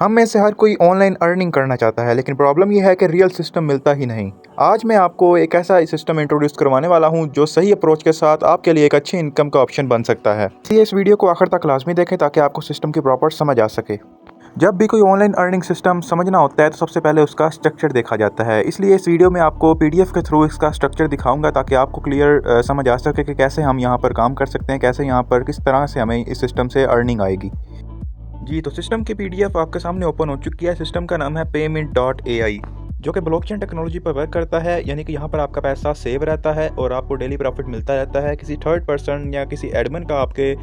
हम में से हर कोई ऑनलाइन अर्निंग करना चाहता है, लेकिन प्रॉब्लम यह है कि रियल सिस्टम मिलता ही नहीं। आज मैं आपको एक ऐसा सिस्टम इंट्रोड्यूस करवाने वाला हूं जो सही अप्रोच के साथ आपके लिए एक अच्छी इनकम का ऑप्शन बन सकता है। इसलिए इस वीडियो को आखिर तक लाजमी देखें ताकि आपको सिस्टम की प्रॉपर समझ आ सके। जब भी कोई ऑनलाइन अर्निंग सिस्टम समझना होता है तो सबसे पहले उसका स्ट्रक्चर देखा जाता है। इसलिए इस वीडियो में आपको पीडीएफ के थ्रू इसका स्ट्रक्चर दिखाऊंगा ताकि आपको क्लियर समझ आ सके कि कैसे हम यहाँ पर काम कर सकते हैं, कैसे यहाँ पर किस तरह से हमें इस सिस्टम से अर्निंग आएगी। जी, तो सिस्टम की पीडीएफ आपके सामने ओपन हो चुकी है। सिस्टम का नाम है payment.ai, जो कि ब्लॉकचेन टेक्नोलॉजी पर वर्क करता है। यानी कि यहाँ पर आपका पैसा सेव रहता है और आपको डेली प्रॉफिट मिलता रहता है। किसी थर्ड पर्सन या किसी एडमिन का आपके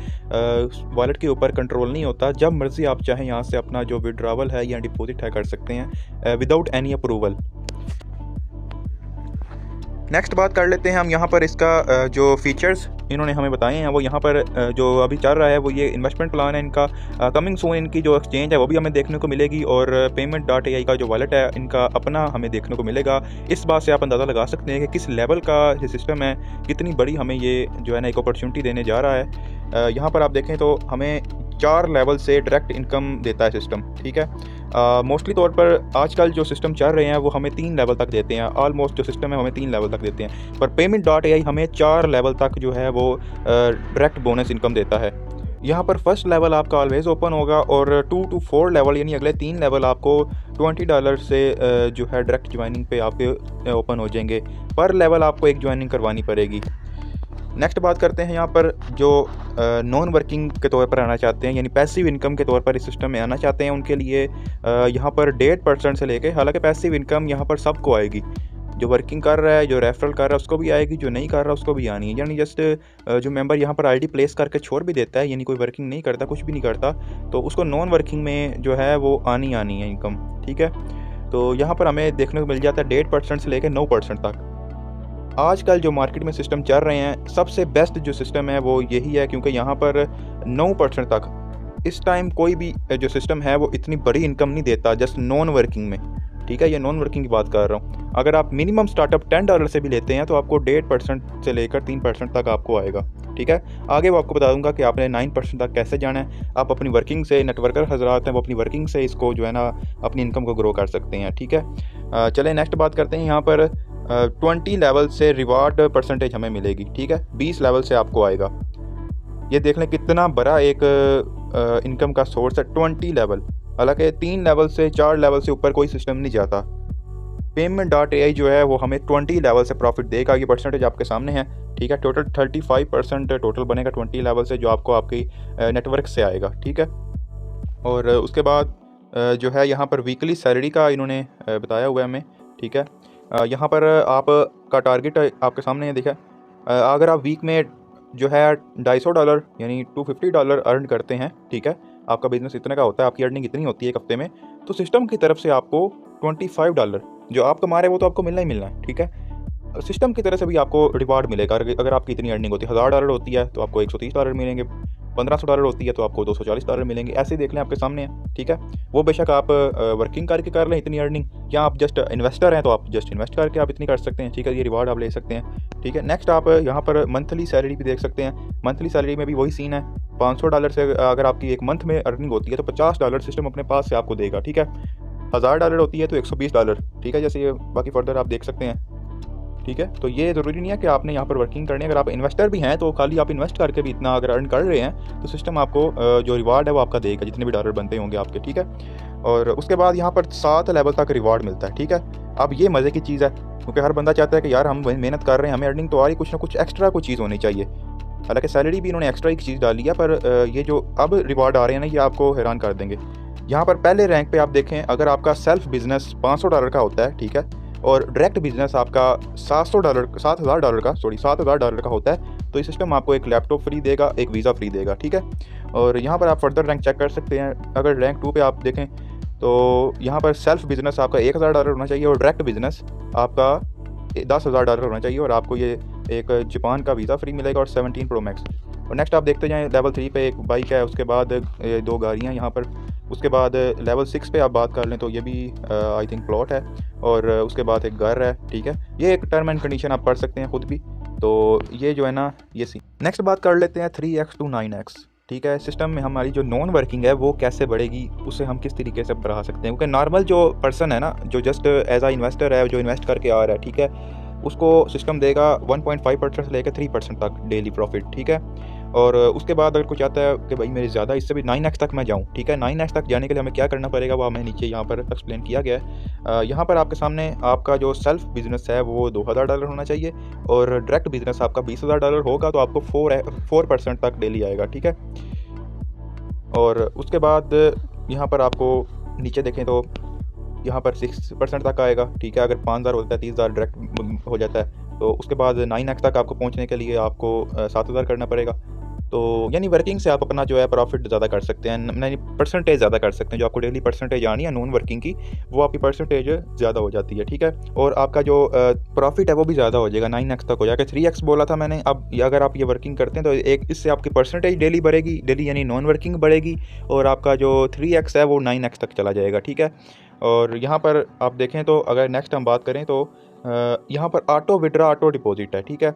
वॉलेट के ऊपर कंट्रोल नहीं होता। जब मर्जी आप चाहें यहाँ से अपना जो विड्रावल है या डिपॉजिट है कर सकते हैं विदाउट एनी अप्रूवल। नेक्स्ट बात कर लेते हैं हम यहाँ पर इसका जो फीचर्स इन्होंने हमें बताए हैं वो यहाँ पर जो अभी चल रहा है वो ये इन्वेस्टमेंट प्लान है इनका। कमिंग सून इनकी जो एक्सचेंज है वो भी हमें देखने को मिलेगी और payment.ai का जो वॉलेट है इनका अपना हमें देखने को मिलेगा। इस बात से आप अंदाज़ा लगा सकते हैं कि किस लेवल का ये सिस्टम है, कितनी बड़ी हमें ये जो है ना एक अपॉर्चुनिटी देने जा रहा है। यहाँ पर आप देखें तो हमें 4 लेवल से डायरेक्ट इनकम देता है सिस्टम, ठीक है। मोस्टली तौर पर आजकल जो सिस्टम चल रहे हैं वो हमें 3 लेवल तक देते हैं। ऑलमोस्ट जो सिस्टम है हमें 3 लेवल तक देते हैं, पर payment.ai हमें 4 लेवल तक जो है वो डायरेक्ट बोनस इनकम देता है। यहाँ पर फर्स्ट लेवल आपका ऑलवेज ओपन होगा और 2 to 4 लेवल यानी अगले 3 लेवल आपको $20 से जो है डायरेक्ट ज्वाइनिंग पे आपके ओपन हो जाएंगे। पर लेवल आपको एक ज्वाइनिंग करवानी पड़ेगी। नेक्स्ट बात करते हैं यहाँ पर जो नॉन वर्किंग के तौर पर आना चाहते हैं यानी पैसिव इनकम के तौर पर इस सिस्टम में आना चाहते हैं उनके लिए यहाँ पर 1.5% से लेके, हालांकि पैसिव इनकम यहाँ पर सबको आएगी। जो वर्किंग कर रहा है, जो रेफरल कर रहा है उसको भी आएगी, जो नहीं कर रहा उसको भी आनी है। यानी जस्ट जो मेंबर यहाँ पर आईडी प्लेस करके छोड़ भी देता है, यानी कोई वर्किंग नहीं करता, कुछ भी नहीं करता, तो उसको नॉन वर्किंग में जो है वो आनी है इनकम, ठीक है। तो यहाँ पर हमें देखने को मिल जाता है 1.5% से लेकर 9% तक। आजकल जो मार्केट में सिस्टम चल रहे हैं सबसे बेस्ट जो सिस्टम है वो यही है, क्योंकि यहाँ पर 9% तक इस टाइम कोई भी जो सिस्टम है वो इतनी बड़ी इनकम नहीं देता जस्ट नॉन वर्किंग में, ठीक है। ये नॉन वर्किंग की बात कर रहा हूँ। अगर आप मिनिमम स्टार्टअप $10 से भी लेते हैं तो आपको 1.5% से लेकर 3% तक आपको आएगा, ठीक है। आगे वो आपको बता दूंगा कि आपने 9% तक कैसे जाना है। आप अपनी वर्किंग से, नेटवर्कर हजरात हैं वो अपनी वर्किंग से इसको जो है ना अपनी इनकम को ग्रो कर सकते हैं, ठीक है। चलें नेक्स्ट बात करते हैं। यहाँ पर 20 लेवल से रिवार्ड परसेंटेज हमें मिलेगी, ठीक है। 20 लेवल से आपको आएगा। ये देख लें कितना बड़ा एक इनकम का सोर्स है, 20 लेवल। हालांकि 3 लेवल से 4 लेवल से ऊपर कोई सिस्टम नहीं जाता। payment.ai जो है वो हमें 20 लेवल से प्रॉफिट देगा। ये परसेंटेज आपके सामने है, ठीक है। टोटल 35% टोटल बनेगा 20 लेवल से, जो आपको आपकी नेटवर्क से आएगा, ठीक है। और उसके बाद जो है यहाँ पर वीकली सैलरी का इन्होंने बताया हुआ है हमें, ठीक है। यहाँ पर आपका टारगेट आपके सामने है, देखा। अगर आप वीक में जो है $250 यानी $250 अर्न करते हैं, ठीक है, आपका बिजनेस इतने का होता है, आपकी अर्निंग इतनी होती है एक हफ्ते में, तो सिस्टम की तरफ से आपको $25 जो आप कमा रहे हैं वो तो आपको मिलना ही मिलना है, ठीक है। सिस्टम की तरफ से भी आपको रिवार्ड मिलेगा। अगर आपकी इतनी अर्निंग होती है, $1000 होती है तो आपको $130 मिलेंगे, $1500 होती है तो आपको $240 मिलेंगे। ऐसे ही देख लें आपके सामने है, ठीक है। वो बेशक आप वर्किंग करके कर लें इतनी अर्निंग, या आप जस्ट इन्वेस्टर हैं तो आप जस्ट इन्वेस्ट करके आप इतनी कर सकते हैं, ठीक है। ये रिवार्ड आप ले सकते हैं, ठीक है। नेक्स्ट आप यहाँ पर मंथली सैलरी भी देख सकते हैं। मंथली सैलरी में भी वही सीन है। $500 से अगर आपकी एक मंथ में अर्निंग होती है तो $50 सिस्टम अपने पास से आपको देगा, ठीक है। $1000 होती है तो $120, ठीक है। जैसे ये बाकी फर्दर आप देख सकते हैं, ठीक है। तो ये ज़रूरी नहीं है कि आपने यहाँ पर वर्किंग करनी है। अगर आप इन्वेस्टर भी हैं तो खाली आप इन्वेस्ट करके भी इतना अगर अर्न कर रहे हैं तो सिस्टम आपको जो रिवार्ड है वो आपका देगा, जितने भी डॉलर बनते होंगे आपके, ठीक है। और उसके बाद यहाँ पर 7 लेवल तक रिवार्ड मिलता है, ठीक है। अब ये मज़े की चीज़ है, क्योंकि हर बंदा चाहता है कि यार हम मेहनत कर रहे हैं, हमें अर्निंग तो आ रही, कुछ ना कुछ एक्स्ट्रा कोई चीज़ होनी चाहिए। हालांकि सैलरी भी इन्होंने एक्स्ट्रा एक चीज़ डाली है, पर ये जो अब रिवार्ड आ रहे हैं ना ये आपको हैरान कर देंगे। यहाँ पर पहले रैंक पे आप देखें, अगर आपका सेल्फ बिजनेस $500 का होता है, ठीक है, और डायरेक्ट बिजनेस आपका $7000 का होता है, तो ये सिस्टम आपको एक लैपटॉप फ्री देगा, एक वीज़ा फ्री देगा, ठीक है। और यहाँ पर आप फर्दर रैंक चेक कर सकते हैं। अगर रैंक 2 पे आप देखें तो यहाँ पर सेल्फ बिजनेस आपका $1000 होना चाहिए और डायरेक्ट बिजनेस आपका $10000 होना चाहिए, और आपको ये एक जापान का वीज़ा फ्री मिलेगा और 17 Pro Max। और नेक्स्ट आप देखते जाएँ, लेवल 3 पे एक बाइक है, उसके बाद 2 गाड़ियाँ यहाँ पर, उसके बाद लेवल 6 पे आप बात कर लें तो ये भी आई थिंक प्लॉट है, और उसके बाद एक घर है, ठीक है। ये एक टर्म एंड कंडीशन आप पढ़ सकते हैं खुद भी। तो ये जो है ना ये सी। नेक्स्ट बात कर लेते हैं 3x to 9x। ठीक है। सिस्टम में हमारी जो नॉन वर्किंग है वो कैसे बढ़ेगी, उसे हम किस तरीके से बढ़ा सकते हैं, क्योंकि नॉर्मल जो पर्सन है ना, जो जस्ट एज आ इन्वेस्टर है, जो इन्वेस्ट करके आ रहा है, ठीक है, उसको सिस्टम देगा 1.5% से लेकर 3% तक डेली प्रॉफिट, ठीक है। और उसके बाद अगर कोई चाहता है कि भाई मेरी ज़्यादा इससे भी 9x तक मैं जाऊँ, ठीक है, 9x तक जाने के लिए हमें क्या करना पड़ेगा वो हमें नीचे यहाँ पर एक्सप्लेन किया गया है। यहाँ पर आपके सामने आपका जो सेल्फ बिजनेस है वो $2000 होना चाहिए, और डायरेक्ट बिजनेस आपका $20000 होगा, तो आपको 4% तक डेली आएगा, ठीक है। और उसके बाद यहाँ पर आपको नीचे देखें तो यहाँ पर 6% तक आएगा, ठीक है। अगर 5000 होता है 30,000 डायरेक्ट हो जाता है, तो उसके बाद 9x तक आपको पहुँचने के लिए आपको 7000 करना पड़ेगा। तो यानी वर्किंग से आप अपना जो है प्रॉफिट ज़्यादा कर सकते हैं, यानी परसेंटेज ज़्यादा कर सकते हैं। जो आपको डेली परसेंटेज आनी है नॉन वर्किंग की, वो आपकी परसेंटेज ज़्यादा हो जाती है, ठीक है। और आपका जो प्रॉफिट है वो भी ज़्यादा हो जाएगा, 9x तक हो जाएगा। 3x बोला था मैंने। अब अगर आप ये वर्किंग करते हैं तो एक इससे आपकी परसेंटेज डेली बढ़ेगी, डेली यानी नॉन वर्किंग बढ़ेगी, और आपका जो 3x है वो 9x तक चला जाएगा, ठीक है। और यहाँ पर आप देखें तो अगर नेक्स्ट हम बात करें तो यहाँ पर ऑटो विड्रा ऑटो डिपॉजिट है, ठीक है।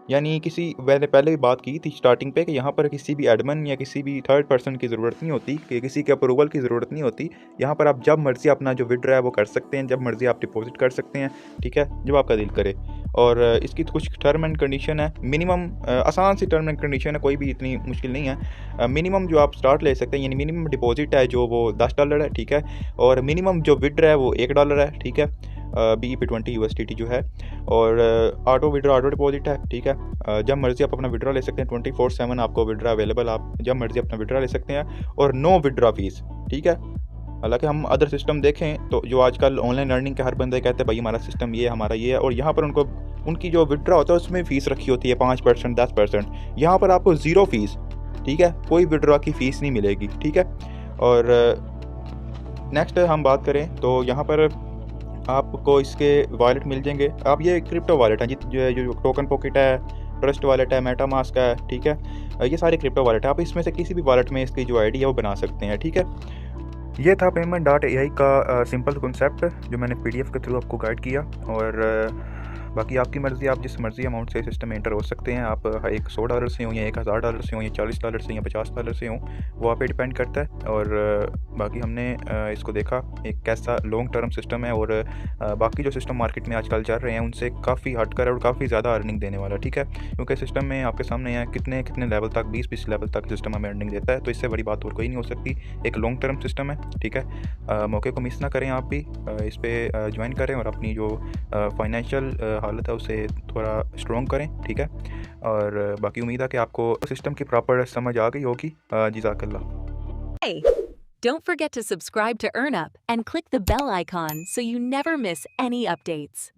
यानी मैंने पहले भी बात की थी स्टार्टिंग पे कि यहाँ पर किसी भी एडमिन या किसी भी थर्ड पर्सन की ज़रूरत नहीं होती, कि किसी के अप्रूवल की ज़रूरत नहीं होती। यहाँ पर आप जब मर्ज़ी अपना जो विड्रा है वो कर सकते हैं, जब मर्ज़ी आप डिपॉजिट कर सकते हैं, ठीक है, जब आपका दिल करे। और इसकी तो कुछ टर्म एंड कंडीशन है, मिनिमम आसान सी टर्म एंड कंडीशन है, कोई भी इतनी मुश्किल नहीं है। मिनिमम जो आप स्टार्ट ले सकते हैं, यानी मिनिमम डिपॉजिट है जो वो $10 है, ठीक है। और मिनिमम जो विड्रा है वो $1 है, ठीक है, BEP20 USDT जो है। और ऑटो विड्रा ऑटो डिपॉजिट है, ठीक है। जब मर्ज़ी आप अपना विड्रा ले सकते हैं, 24/7 आपको विड्रा अवेलेबल, आप जब मर्ज़ी अपना विड्रा ले सकते हैं, और नो विड्रा फीस, ठीक है। हालांकि हम अदर सिस्टम देखें तो जो आजकल ऑनलाइन अर्निंग के हर बंदे कहते हैं भाई हमारा सिस्टम ये है, हमारा ये है, और यहाँ पर उनकी जो विड्रा होता है उसमें फ़ीस रखी होती है 5%, 10%। यहाँ पर आपको ज़ीरो फीस, ठीक है, कोई विड्रा की फ़ीस नहीं मिलेगी, ठीक है। और नेक्स्ट हम बात करें तो यहाँ पर आपको इसके वॉलेट मिल जाएंगे। आप ये क्रिप्टो वॉलेट है जो टोकन पॉकेट है, ट्रस्ट वॉलेट है, मेटामास्क है, ठीक है, ये सारे क्रिप्टो वॉलेट है। आप इसमें से किसी भी वॉलेट में इसकी जो आईडी है वो बना सकते हैं, ठीक है। ये था Payment.ai का सिंपल कॉन्सेप्ट जो मैंने PDF के थ्रू आपको गाइड किया। और बाकी आपकी मर्ज़ी, आप जिस मर्ज़ी अमाउंट से सिस्टम में एंटर हो सकते हैं। आप एक $100 से हों या $1000 से हों या $40 से या $50 से हों, वो आप पे डिपेंड करता है। और बाकी हमने इसको देखा एक कैसा लॉन्ग टर्म सिस्टम है, और बाकी जो सिस्टम मार्केट में आजकल चल रहे हैं उनसे काफ़ी हटकर और काफ़ी ज़्यादा अर्निंग देने वाला, ठीक है। क्योंकि सिस्टम में आपके सामने है कितने लेवल तक, 20 लेवल तक सिस्टम हमें अर्निंग देता है, तो इससे बड़ी बात और कोई नहीं हो सकती। एक लॉन्ग टर्म सिस्टम है, ठीक है। मौके को मिस ना करें, आप भी इस पर ज्वाइन करें और अपनी जो फाइनेंशियल हालत है उसे थोड़ा स्ट्रॉन्ग करें, ठीक है। और बाकी उम्मीद है कि आपको सिस्टम की प्रॉपर समझ आ गई होगी। जज़ाकल्लाह। Hey, don't forget to subscribe to EarnUp and click the bell icon so you never miss any updates.